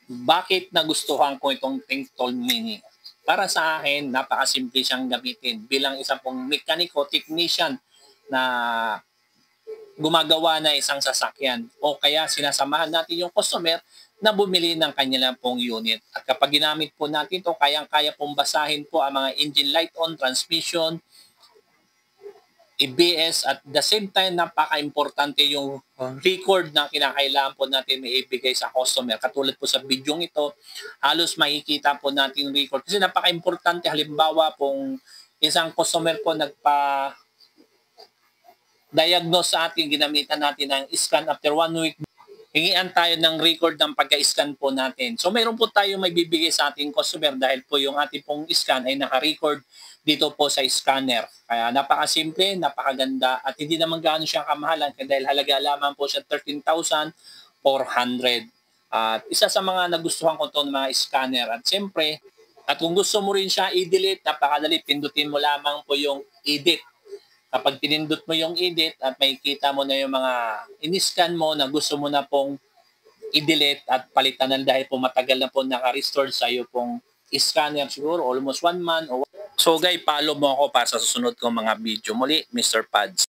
Bakit nagustuhan ko itong Thinktone Mini? Para sa akin, napakasimple siyang gamitin bilang isa pong mekaniko, technician na gumagawa na isang sasakyan o kaya sinasamahan natin yung customer na bumili ng kanilang pong unit. At kapag ginamit po natin ito, kayang-kaya pong basahin po ang mga engine light on, transmission, ABS at the same time napaka-importante yung record na kinakailangan po natin maibigay sa customer. Katulad po sa bidyong ito, halos makikita po natin yung record. Kasi napaka-importante halimbawa kung isang customer po nagpa-diagnose sa atin, ginamitan natin ng scan after 1 week, hingian tayo ng record ng pagka-scan po natin. So mayroon po tayo may bibigay sa ating customer dahil po yung ating pong scan ay naka-record dito po sa scanner. Kaya napakasimple, napakaganda at hindi naman gaano siya kamahalan dahil halaga lamang po siya 13,400. At isa sa mga nagustuhan ko to ng mga scanner at siyempre, at kung gusto mo rin siya i-delete, napakadali, pindutin mo lamang po yung edit. Kapag pinindot mo yung edit at makikita mo na yung mga in-scan mo na gusto mo na pong i-delete at palitan na dahil po matagal na po naka-restore sa iyo pong scanner siguro almost 1 month. So guys, follow mo ako para sa susunod kong mga video. Muli, Mr. Pads.